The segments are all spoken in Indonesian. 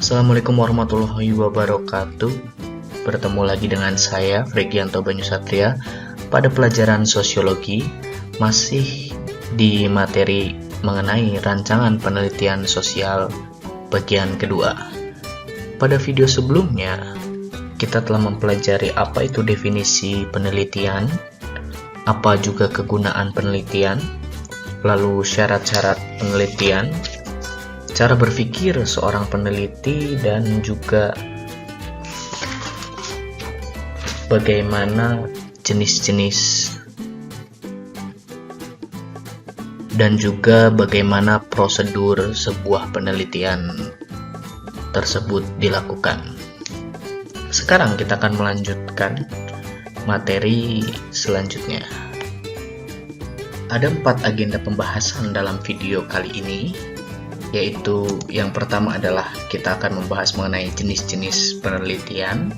Assalamualaikum warahmatullahi wabarakatuh. Bertemu lagi dengan saya, Fregianto Banyusatria, pada pelajaran sosiologi, masih di materi mengenai rancangan penelitian sosial bagian kedua. Pada video sebelumnya, kita telah mempelajari apa itu definisi penelitian, apa juga kegunaan penelitian, lalu syarat-syarat penelitian, cara berpikir seorang peneliti, dan juga bagaimana jenis-jenis dan juga bagaimana prosedur sebuah penelitian tersebut dilakukan. Sekarang kita akan melanjutkan materi selanjutnya. Ada 4 agenda pembahasan dalam video kali ini, yaitu yang pertama adalah kita akan membahas mengenai jenis-jenis penelitian.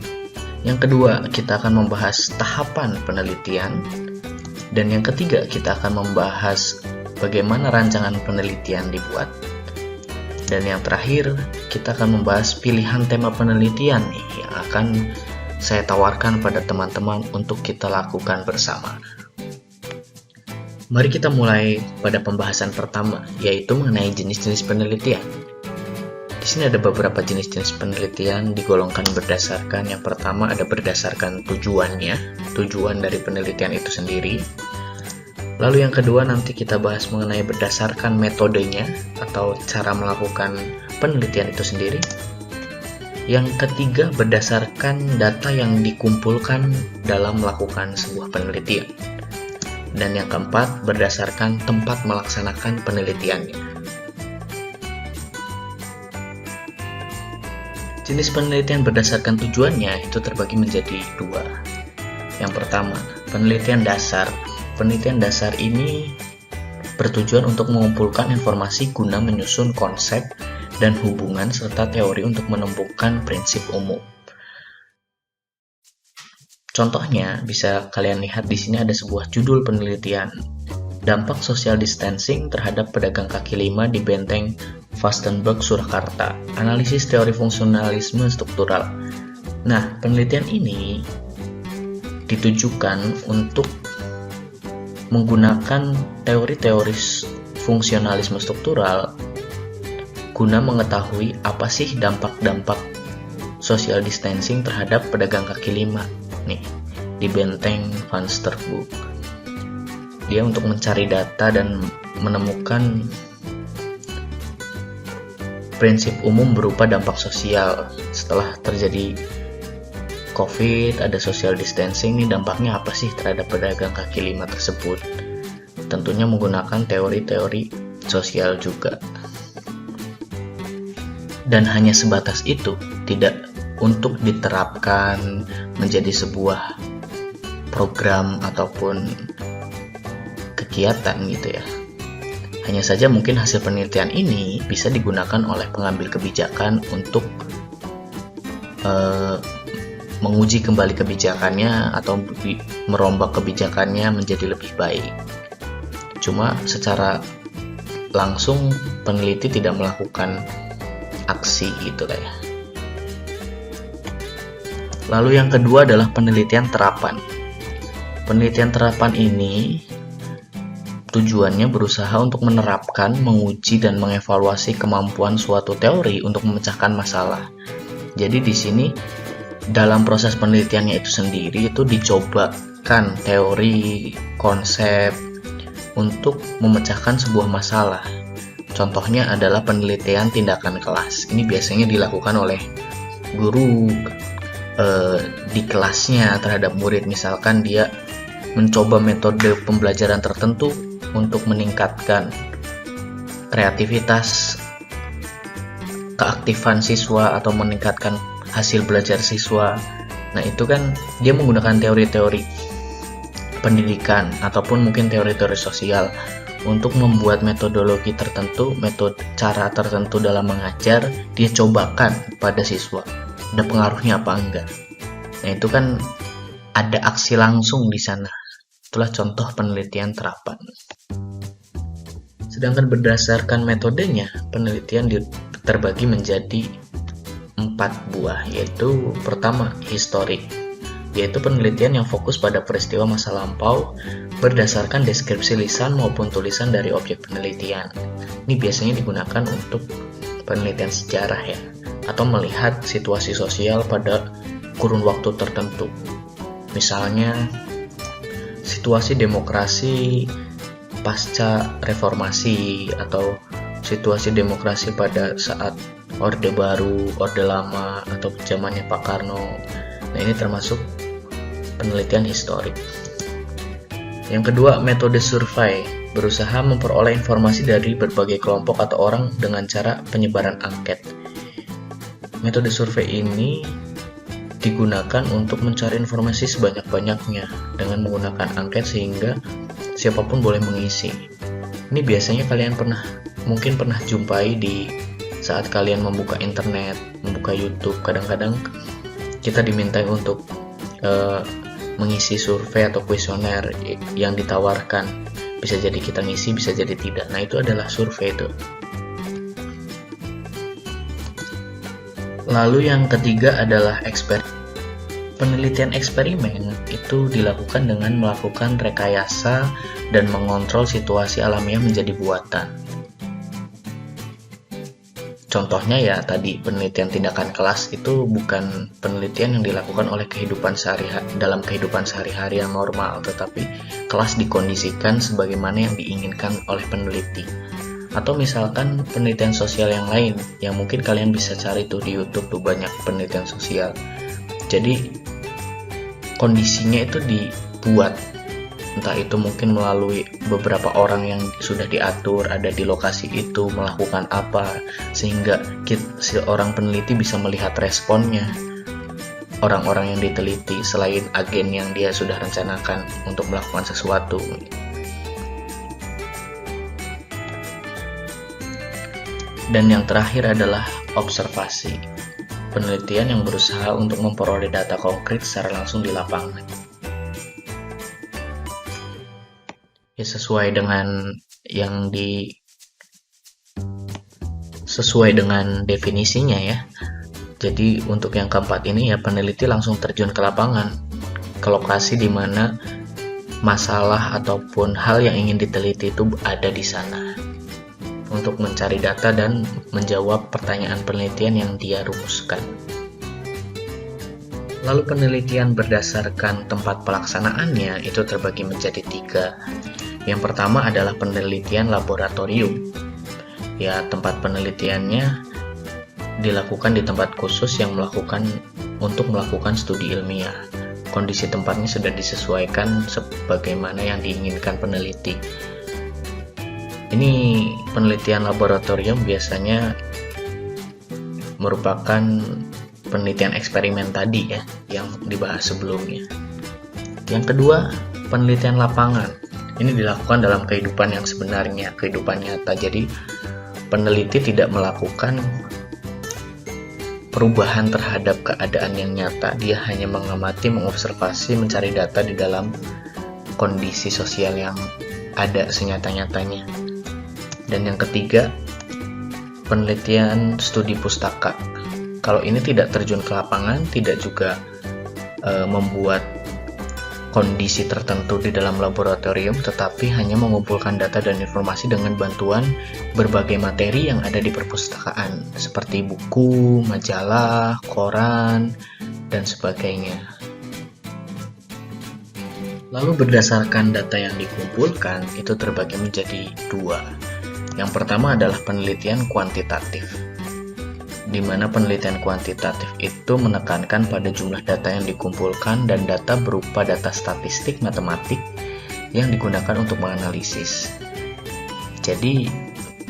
Yang kedua, kita akan membahas tahapan penelitian. Dan yang ketiga, kita akan membahas bagaimana rancangan penelitian dibuat. Dan yang terakhir, kita akan membahas pilihan tema penelitian yang akan saya tawarkan pada teman-teman untuk kita lakukan bersama. Mari kita mulai pada pembahasan pertama, yaitu mengenai jenis-jenis penelitian. Di sini ada beberapa jenis-jenis penelitian digolongkan berdasarkan. Yang pertama ada berdasarkan tujuannya, tujuan dari penelitian itu sendiri. Lalu yang kedua nanti kita bahas mengenai berdasarkan metodenya atau cara melakukan penelitian itu sendiri. Yang ketiga berdasarkan data yang dikumpulkan dalam melakukan sebuah penelitian. Dan yang keempat, berdasarkan tempat melaksanakan penelitiannya. Jenis penelitian berdasarkan tujuannya itu terbagi menjadi 2. Yang pertama, penelitian dasar. Penelitian dasar ini bertujuan untuk mengumpulkan informasi guna menyusun konsep dan hubungan serta teori untuk menemukan prinsip umum. Contohnya, bisa kalian lihat di sini ada sebuah judul penelitian, dampak social distancing terhadap pedagang kaki lima di Benteng Vastenburg, Surakarta, analisis teori fungsionalisme struktural. Nah, penelitian ini ditujukan untuk menggunakan teori-teori fungsionalisme struktural guna mengetahui apa sih dampak-dampak social distancing terhadap pedagang kaki lima nih di Benteng Vastenburg. Dia untuk mencari data dan menemukan prinsip umum berupa dampak sosial setelah terjadi COVID, ada social distancing nih, dampaknya apa sih terhadap pedagang kaki lima tersebut. Tentunya menggunakan teori-teori sosial juga. Dan hanya sebatas itu, tidak untuk diterapkan menjadi sebuah program ataupun kegiatan gitu ya. Hanya saja mungkin hasil penelitian ini bisa digunakan oleh pengambil kebijakan untuk menguji kembali kebijakannya atau merombak kebijakannya menjadi lebih baik. Cuma secara langsung peneliti tidak melakukan aksi gitu lah ya. Lalu yang kedua adalah penelitian terapan. Penelitian terapan ini tujuannya berusaha untuk menerapkan, menguji, dan mengevaluasi kemampuan suatu teori untuk memecahkan masalah. Jadi di sini dalam proses penelitiannya itu sendiri itu dicobakan teori, konsep untuk memecahkan sebuah masalah. Contohnya adalah penelitian tindakan kelas. Ini biasanya dilakukan oleh guru di kelasnya terhadap murid. Misalkan dia mencoba metode pembelajaran tertentu untuk meningkatkan kreativitas, keaktifan siswa, atau meningkatkan hasil belajar siswa. Nah itu kan dia menggunakan teori-teori pendidikan ataupun mungkin teori-teori sosial untuk membuat metodologi tertentu, metode cara tertentu dalam mengajar, dia cobakan pada siswa. Ada pengaruhnya apa enggak? Nah itu kan ada aksi langsung di sana. Itulah contoh penelitian terapan. Sedangkan berdasarkan metodenya, penelitian terbagi menjadi 4 buah, yaitu pertama, historik, yaitu penelitian yang fokus pada peristiwa masa lampau berdasarkan deskripsi lisan maupun tulisan dari objek penelitian. Ini biasanya digunakan untuk penelitian sejarah ya, atau melihat situasi sosial pada kurun waktu tertentu. Misalnya, situasi demokrasi pasca reformasi atau situasi demokrasi pada saat Orde Baru, Orde Lama, atau zamannya Pak Karno. Nah, ini termasuk penelitian historik. Yang kedua, metode survei, berusaha memperoleh informasi dari berbagai kelompok atau orang dengan cara penyebaran angket. Metode survei ini digunakan untuk mencari informasi sebanyak-banyaknya dengan menggunakan angket sehingga siapapun boleh mengisi. Ini biasanya kalian mungkin pernah jumpai di saat kalian membuka internet, membuka YouTube. Kadang-kadang kita dimintai untuk mengisi survei atau kuesioner yang ditawarkan. Bisa jadi kita ngisi, bisa jadi tidak. Nah, itu adalah survei itu. Lalu yang ketiga adalah penelitian eksperimen itu dilakukan dengan melakukan rekayasa dan mengontrol situasi alamiah menjadi buatan. Contohnya ya tadi, penelitian tindakan kelas itu bukan penelitian yang dilakukan oleh dalam kehidupan sehari-hari yang normal, tetapi kelas dikondisikan sebagaimana yang diinginkan oleh peneliti. Atau misalkan penelitian sosial yang lain yang mungkin kalian bisa cari tuh di YouTube, tuh banyak penelitian sosial. Jadi kondisinya itu dibuat, entah itu mungkin melalui beberapa orang yang sudah diatur ada di lokasi itu melakukan apa, sehingga seorang peneliti bisa melihat responnya orang-orang yang diteliti selain agen yang dia sudah rencanakan untuk melakukan sesuatu. Dan yang terakhir adalah observasi, penelitian yang berusaha untuk memperoleh data konkret secara langsung di lapangan. Ya, sesuai dengan definisinya ya. Jadi untuk yang keempat ini ya, peneliti langsung terjun ke lapangan, ke lokasi di mana masalah ataupun hal yang ingin diteliti itu ada di sana, untuk mencari data dan menjawab pertanyaan penelitian yang dia rumuskan. Lalu penelitian berdasarkan tempat pelaksanaannya itu terbagi menjadi 3. Yang pertama adalah penelitian laboratorium. Ya, tempat penelitiannya dilakukan di tempat khusus yang untuk melakukan studi ilmiah. Kondisi tempatnya sudah disesuaikan sebagaimana yang diinginkan peneliti. Ini penelitian laboratorium biasanya merupakan penelitian eksperimen tadi ya, yang dibahas sebelumnya. Yang kedua, penelitian lapangan. Ini dilakukan dalam kehidupan yang sebenarnya, kehidupan nyata. Jadi peneliti tidak melakukan perubahan terhadap keadaan yang nyata. Dia hanya mengamati, mengobservasi, mencari data di dalam kondisi sosial yang ada senyata-nyatanya. Dan yang ketiga, penelitian studi pustaka. Kalau ini tidak terjun ke lapangan, tidak juga membuat kondisi tertentu di dalam laboratorium, tetapi hanya mengumpulkan data dan informasi dengan bantuan berbagai materi yang ada di perpustakaan, seperti buku, majalah, koran, dan sebagainya. Lalu berdasarkan data yang dikumpulkan, itu terbagi menjadi 2. Yang pertama adalah penelitian kuantitatif, di mana penelitian kuantitatif itu menekankan pada jumlah data yang dikumpulkan dan data berupa data statistik matematik yang digunakan untuk menganalisis. Jadi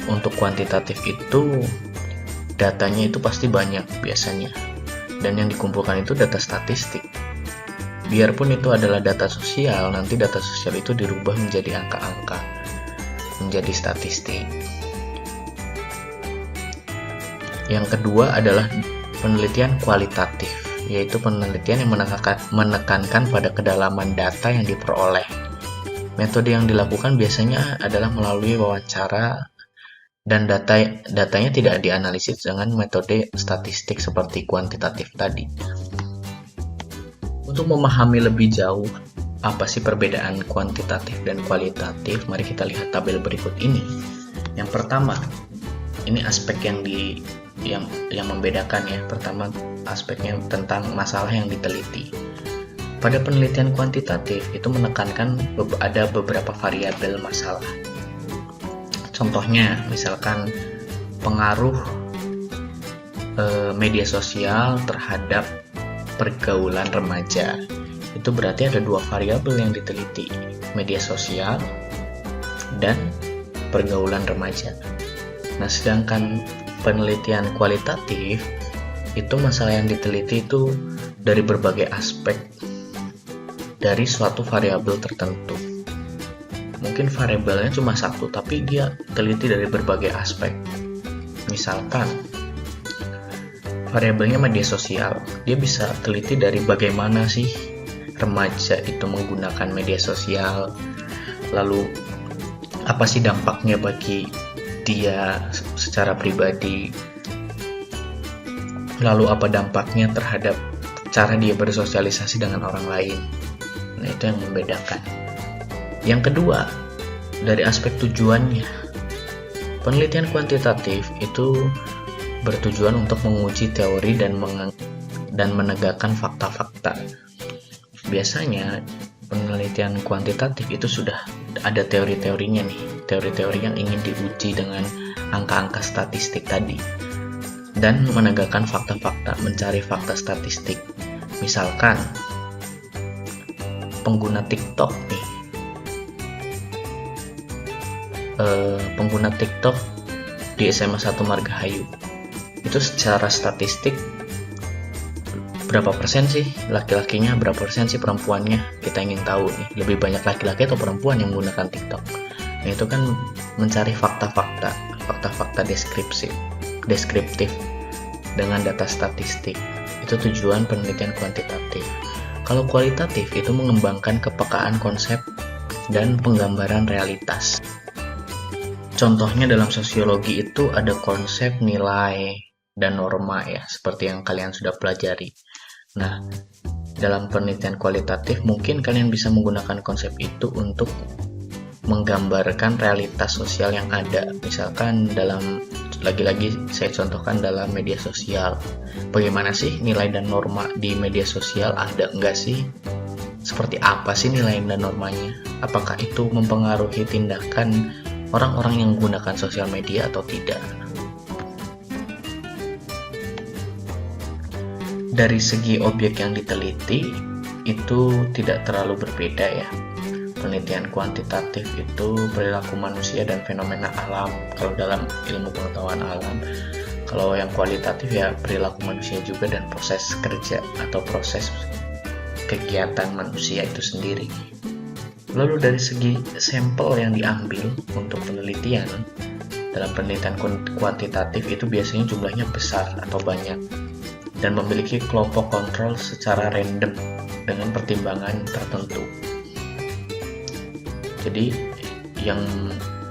untuk kuantitatif itu datanya itu pasti banyak biasanya, dan yang dikumpulkan itu data statistik. Biarpun itu adalah data sosial, nanti data sosial itu dirubah menjadi angka-angka, menjadi statistik. Yang kedua adalah penelitian kualitatif, yaitu penelitian yang menekankan pada kedalaman data yang diperoleh. Metode yang dilakukan biasanya adalah melalui wawancara dan datanya tidak dianalisis dengan metode statistik seperti kuantitatif tadi. Untuk memahami lebih jauh apa sih perbedaan kuantitatif dan kualitatif, mari kita lihat tabel berikut ini. Yang pertama, ini aspek yang membedakan ya. Pertama, aspeknya tentang masalah yang diteliti. Pada penelitian kuantitatif itu menekankan ada beberapa variabel masalah. Contohnya, misalkan pengaruh media sosial terhadap pergaulan remaja. Itu berarti ada dua variabel yang diteliti, media sosial dan pergaulan remaja. Nah, sedangkan penelitian kualitatif itu masalah yang diteliti itu dari berbagai aspek dari suatu variabel tertentu. Mungkin variabelnya cuma satu, tapi dia teliti dari berbagai aspek. Misalkan variabelnya media sosial, dia bisa teliti dari bagaimana sih remaja itu menggunakan media sosial, lalu apa sih dampaknya bagi dia secara pribadi, lalu apa dampaknya terhadap cara dia bersosialisasi dengan orang lain. Nah, itu yang membedakan. Yang kedua, dari aspek tujuannya. Penelitian kuantitatif itu bertujuan untuk menguji teori dan menegakkan fakta-fakta. Biasanya penelitian kuantitatif itu sudah ada teori-teorinya nih, teori-teori yang ingin diuji dengan angka-angka statistik tadi, dan menegakkan fakta-fakta, mencari fakta statistik. Misalkan pengguna TikTok nih, pengguna TikTok di SMA 1 Margahayu itu secara statistik berapa persen sih laki-lakinya, berapa persen sih perempuannya. Kita ingin tahu nih, lebih banyak laki-laki atau perempuan yang menggunakan TikTok. Nah, itu kan mencari fakta-fakta deskriptif dengan data statistik. Itu tujuan penelitian kuantitatif. Kalau kualitatif itu mengembangkan kepekaan konsep dan penggambaran realitas. Contohnya dalam sosiologi itu ada konsep nilai dan norma ya, seperti yang kalian sudah pelajari. Nah, dalam penelitian kualitatif mungkin kalian bisa menggunakan konsep itu untuk menggambarkan realitas sosial yang ada. Misalkan lagi-lagi saya contohkan dalam media sosial. Bagaimana sih nilai dan norma di media sosial, ada enggak sih? Seperti apa sih nilai dan normanya? Apakah itu mempengaruhi tindakan orang-orang yang menggunakan sosial media atau tidak? Dari segi objek yang diteliti itu tidak terlalu berbeda ya. Penelitian kuantitatif itu perilaku manusia dan fenomena alam kalau dalam ilmu pengetahuan alam. Kalau yang kualitatif ya perilaku manusia juga dan proses kerja atau proses kegiatan manusia itu sendiri. Lalu dari segi sampel yang diambil untuk penelitian, dalam penelitian kuantitatif itu biasanya jumlahnya besar atau banyak dan memiliki kelompok kontrol secara random dengan pertimbangan tertentu. Jadi yang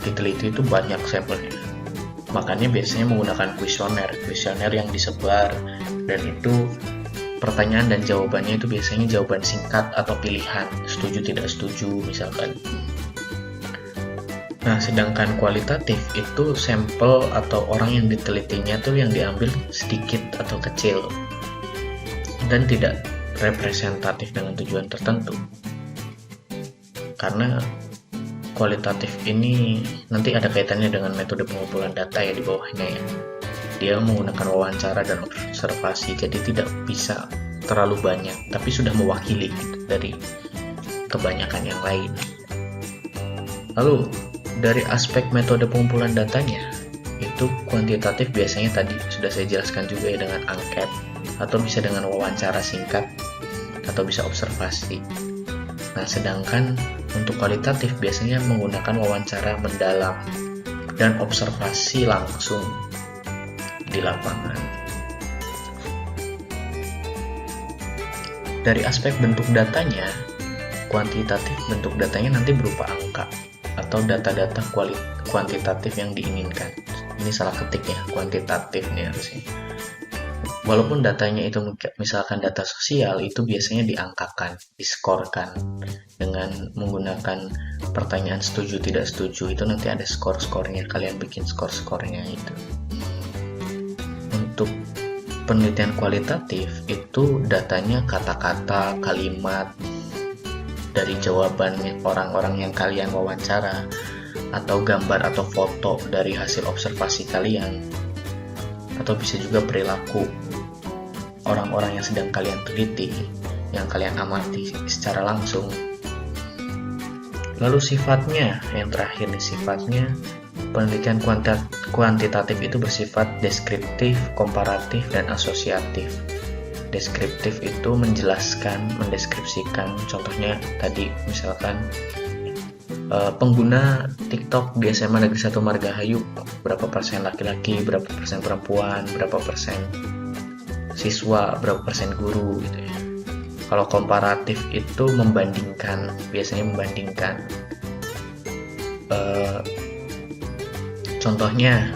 diteliti itu banyak sampelnya. Makanya biasanya menggunakan kuesioner yang disebar, dan itu pertanyaan dan jawabannya itu biasanya jawaban singkat atau pilihan, setuju tidak setuju misalkan. Nah, sedangkan kualitatif itu sampel atau orang yang ditelitinya tuh yang diambil sedikit atau kecil dan tidak representatif dengan tujuan tertentu. Karena kualitatif ini nanti ada kaitannya dengan metode pengumpulan data ya di bawahnya ya. Dia menggunakan wawancara dan observasi, jadi tidak bisa terlalu banyak, tapi sudah mewakili gitu, dari kebanyakan yang lain. Lalu dari aspek metode pengumpulan datanya, itu kuantitatif biasanya tadi sudah saya jelaskan juga ya, dengan angket, atau bisa dengan wawancara singkat, atau bisa observasi. Nah, sedangkan untuk kualitatif biasanya menggunakan wawancara mendalam dan observasi langsung di lapangan. Dari aspek bentuk datanya, kuantitatif bentuk datanya nanti berupa angka atau data-data kuantitatif yang diinginkan. ini salah ketik ya, kuantitatif nih harusnya. Walaupun datanya itu misalkan data sosial, itu biasanya diangkakan, diskorkan dengan menggunakan pertanyaan setuju tidak setuju. Itu nanti ada skor-skornya, kalian bikin skor-skornya itu. Untuk penelitian kualitatif itu datanya kata-kata, kalimat dari jawaban orang-orang yang kalian wawancara, atau gambar atau foto dari hasil observasi kalian, atau bisa juga perilaku orang-orang yang sedang kalian teliti, yang kalian amati secara langsung. Lalu sifatnya, yang terakhir nih, sifatnya penelitian kuantitatif itu bersifat deskriptif, komparatif, dan asosiatif. Deskriptif itu menjelaskan, mendeskripsikan. Contohnya tadi misalkan pengguna TikTok di SMA Negeri 1 Margahayu berapa persen laki-laki, berapa persen perempuan, berapa persen siswa, berapa persen guru gitu ya. Kalau komparatif itu membandingkan, biasanya membandingkan. Contohnya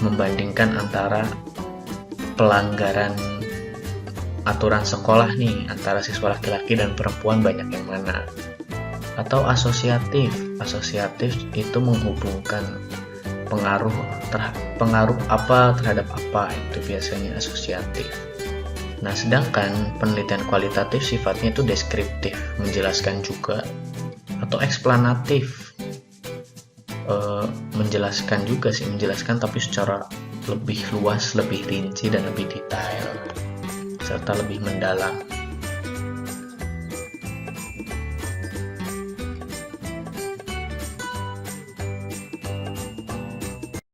membandingkan antara pelanggaran aturan sekolah nih antara siswa laki-laki dan perempuan banyak yang mana. Atau asosiatif itu menghubungkan pengaruh apa terhadap apa, itu biasanya asosiatif. Nah, sedangkan penelitian kualitatif sifatnya itu deskriptif, menjelaskan juga, atau eksplanatif, menjelaskan juga sih, menjelaskan tapi secara lebih luas, lebih rinci, dan lebih detail, serta lebih mendalam.